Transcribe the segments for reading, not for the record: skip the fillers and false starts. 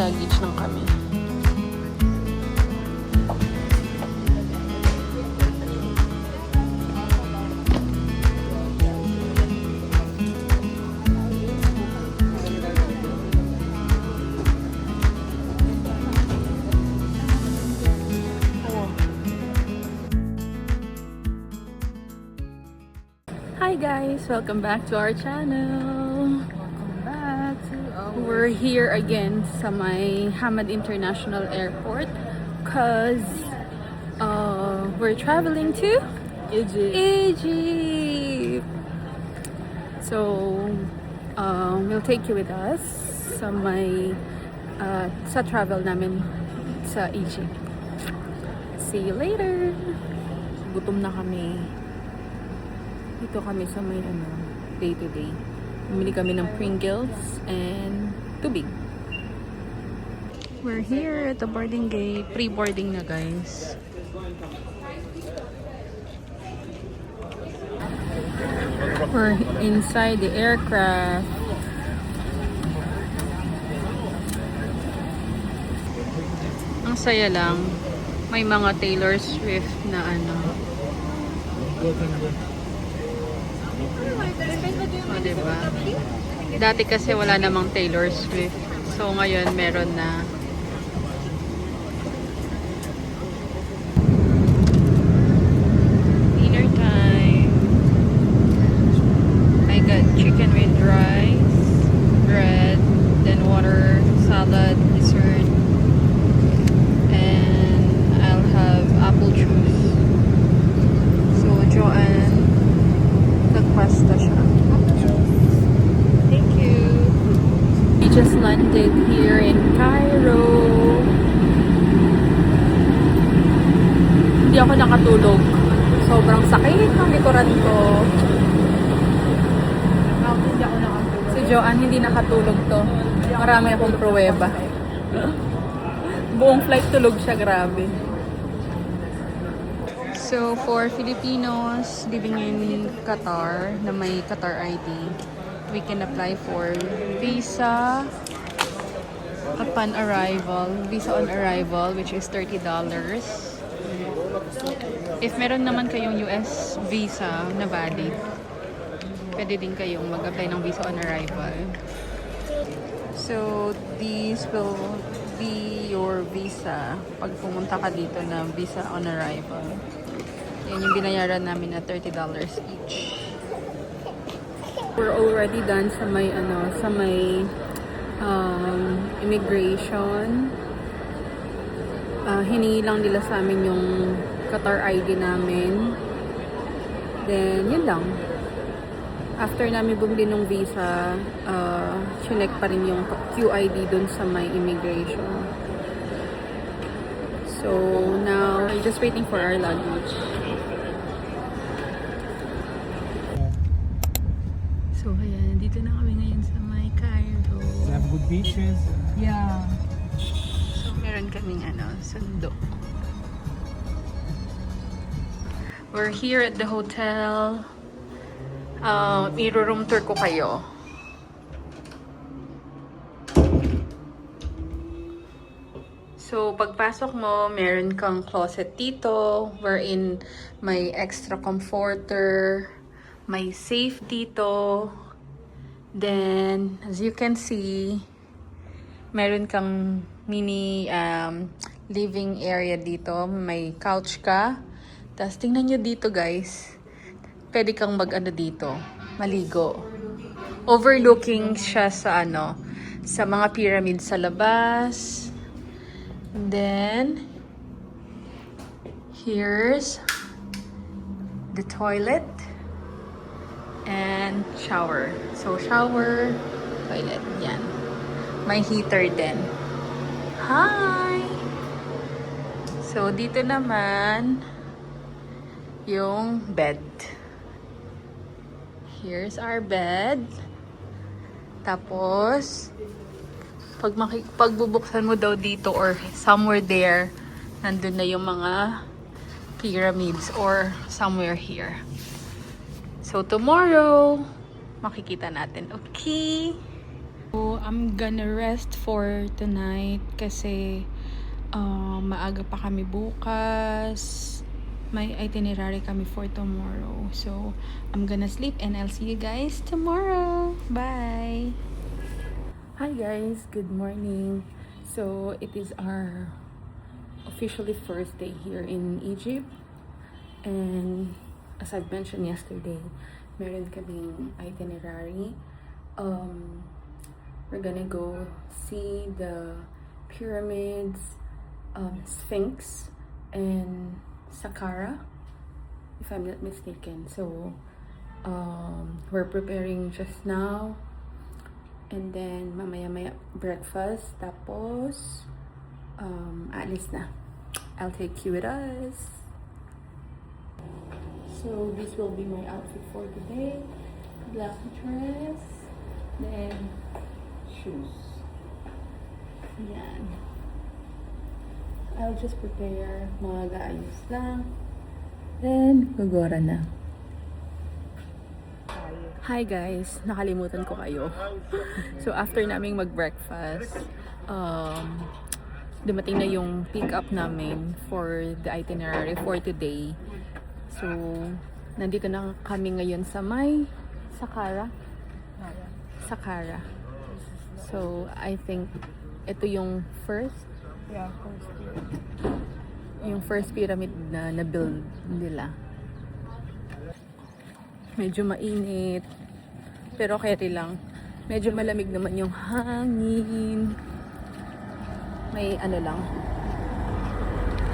luggage lang kami. Hi guys! Welcome back to our channel! Welcome back to our... We're here again sa may Hamad International Airport cause we're traveling to Egypt! So, we'll take you with us sa may sa travel namin sa Egypt. See you later! Gutom na kami. Dito kami sa may day to day. Bumili kami ng Pringles and tubig. We're here at the boarding gate. Pre-boarding na guys. We're inside the aircraft. Ang saya lang. May mga Taylor Swift na O, diba? Dati kasi wala namang Taylor Swift. So, ngayon meron na. Dinner time. I got chicken with rice, bread, then water, salad, dessert, and I'll have apple juice. So, Joanne, nagpasta siya. Thank you. We just landed here in Cairo. Hindi ako nakatulog. Sobrang sakit ng likuran ko. Hindi ako nakatulog. Si Joanne hindi nakatulog to. Marami akong pruweba. Buong flight tulog siya, grabe. So, for Filipinos living in Qatar na may Qatar ID, we can apply for visa upon arrival, visa on arrival, which is $30. If meron naman kayong US visa na valid, pwede din kayong mag-apply ng visa on arrival. So, these will be your visa pag pumunta ka dito na visa on arrival. Yan yung binayaran namin na $30 each. We're already done sa may immigration. Hiningi lang nila sa amin yung Qatar ID namin. Then, yun lang. After namin bumili ng visa, chinek pa rin yung QID dun sa may immigration. So, now, we're just waiting for our luggage. So, ayan. Dito na kami ngayon sa may Cairo. They have good beaches. Yeah. So, meron kaming sundo. We're here at the hotel. I-room tour ko kayo. So, pagpasok mo, meron kang closet dito, wherein may extra comforter, may safe dito. Then, as you can see, meron kang mini living area dito. May couch ka. Tapos, tingnan nyo dito, guys. Pwede kang dito, maligo. Overlooking siya sa sa mga pyramid sa labas. And then, here's the toilet and shower. So, shower, toilet, yan. May heater din. Hi! So, dito naman, yung bed. Here's our bed. Tapos, pag bubuksan mo daw dito or somewhere there, nandun na yung mga pyramids or somewhere here. So, tomorrow, makikita natin. Okay? So, I'm gonna rest for tonight kasi maaga pa kami bukas. May itinerary kami for tomorrow. So, I'm gonna sleep and I'll see you guys tomorrow. Bye! Hi guys! Good morning! So, it is our officially first day here in Egypt. And as I've mentioned yesterday, meron kaming itinerary. We're gonna go see the pyramids, Sphinx, and Saqqara, if I'm not mistaken. So, we're preparing just now. And then, mamaya-maya breakfast. Tapos, alis na. I'll take you with us. So, this will be my outfit for today. Black dress. Then, shoes. Yan. I'll just prepare. Mag-aayos lang. Then, gagora na. Hi guys! Nakalimutan ko kayo. So, after naming mag-breakfast, dumating na yung pick-up namin for the itinerary for today. So, nandito na kami ngayon sa may Saqqara. Saqqara. So, I think ito yung first pyramid na na-build nila. Medyo mainit. Pero carry lang. Medyo malamig naman yung hangin. May ano lang.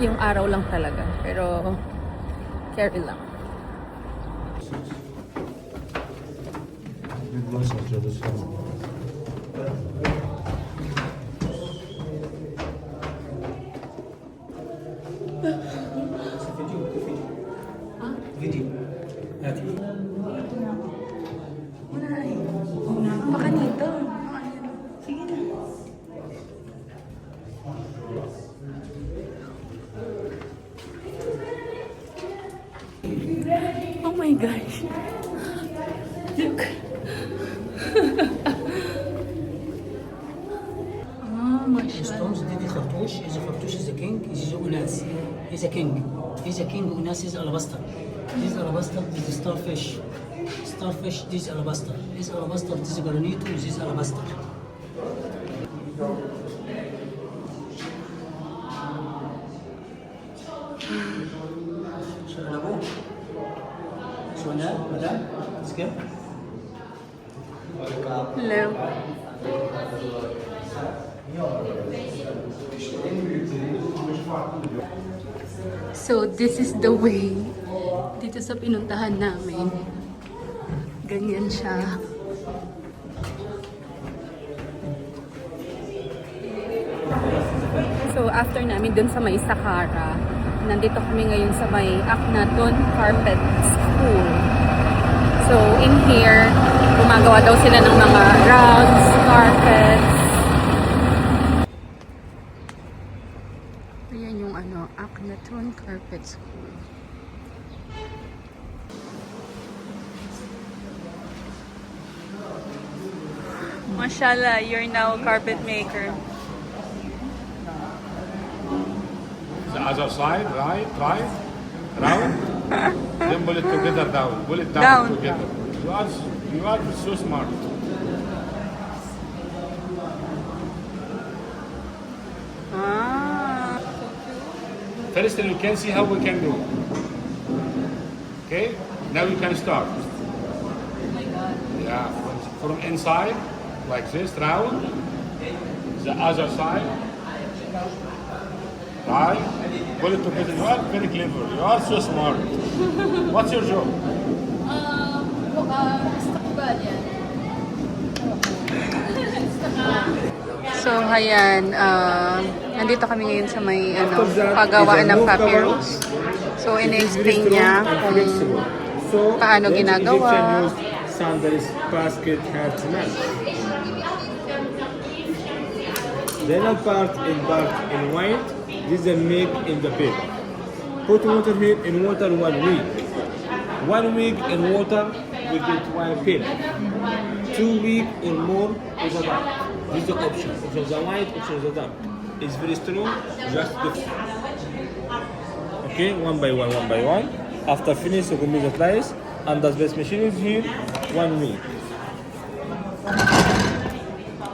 Yung araw lang talaga. Pero carry lang. فيديو هاتي Baka dito. Sige na. Oh my gosh. Look. ستونز دي خرطوش إذا خرطوش إذا كينج إذا أناس إذا كينج أناس إذا ألاباستر إذا ألاباستر إذا ستارفيش إذا ألاباستر إذا ألاباستر إذا جرانيتو إذا ألاباستر شو أنا أبوه شو أنا مدام سكيب Hello. So, this is the way dito sa pinuntahan namin. Ganyan siya. So, after namin dun sa may Saqqara, nandito kami ngayon sa may Akhenaton Carpet School. So, in here, gumagawa daw sila ng mga rugs, carpets. Ayan yung Akhenaton Carpet School. Mashallah, you're now a carpet maker. The other side, right, round. Then pull it together down. Pull it down, Down. together. You are so smart. Ah. First, you can see how we can do. Okay? Now you can start. Yeah, from inside, like this, round. The other side. Right? Pull it together. You are very clever. You are so smart. What's your job? So, ayan, nandito kami ngayon sa may paggawaan ng papyrus. So, in-explain niya kung paano ginagawa. Sandals, basket, hat, mat. The inner part is dark in white. This is made in the pit. Put water here in water 1 week. 1 week in water, we get 1 pit. 2 weeks or more is a dark. This is the option. Option is the white, option is the dark. It's very strong, just the... Okay, one by one, one by one. After finish, you can be the price. And the best machine is here, 1 week.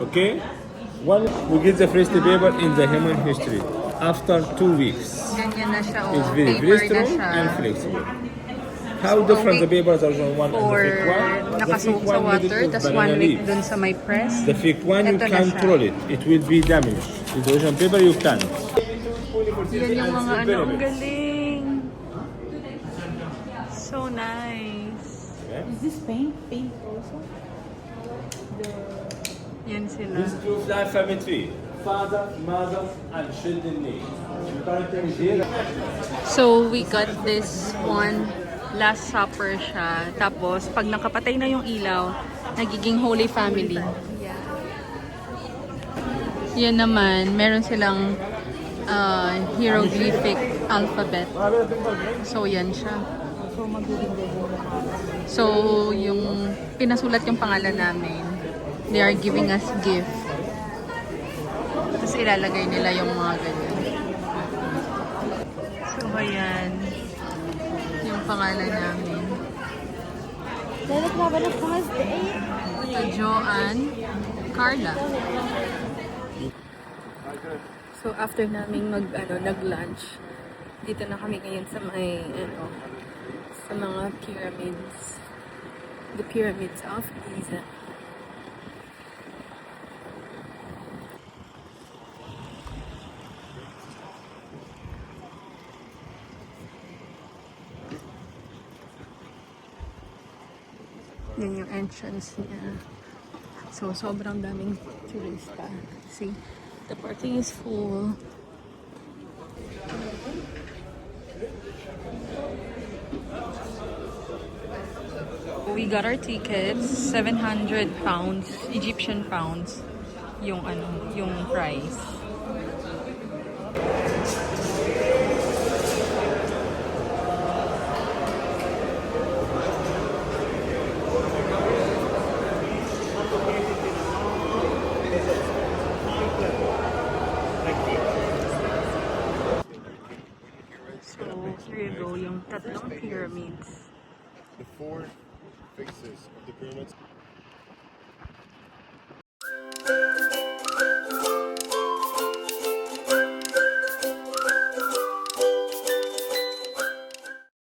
Okay? We get the first paper in the human history. After 2 weeks. Ganyan na siya, It's oh. very, Paper very na strong siya. and flexible. How different the papers are from one and the Or fake one? The nakasuot fake sa one water, needed tas with 1 banana week leaves. dun sa may press. The fake one, you Ito na can't siya. roll it. It will be damaged. With the original paper, you can. Yan yung mga ano, ang galing. So nice. Is this paint? Paint also? Yan sila. This proves that family tree. Father, mother, and children name. The character is here. So, we got this one. Last Supper siya. Tapos, pag nakapatay na yung ilaw, nagiging Holy Family. Yan naman, meron silang hieroglyphic alphabet. So, yan siya. So, yung pinasulat yung pangalan namin, they are giving us gift. Tapos ilalagay nila yung mga ganyan. So, ayan. Yung pangalan namin. Ito, Joanne, Carla. So, after naming nag-lunch, dito na kami ngayon sa may, sa mga pyramids. The pyramids of Giza. Yan yung entrance niya. So, sobrang daming turista. See, the parking is full. We got our tickets, 700 pounds, Egyptian pounds, yung price. So, here you go, yung tatlong pyramids. The four faces of the pyramids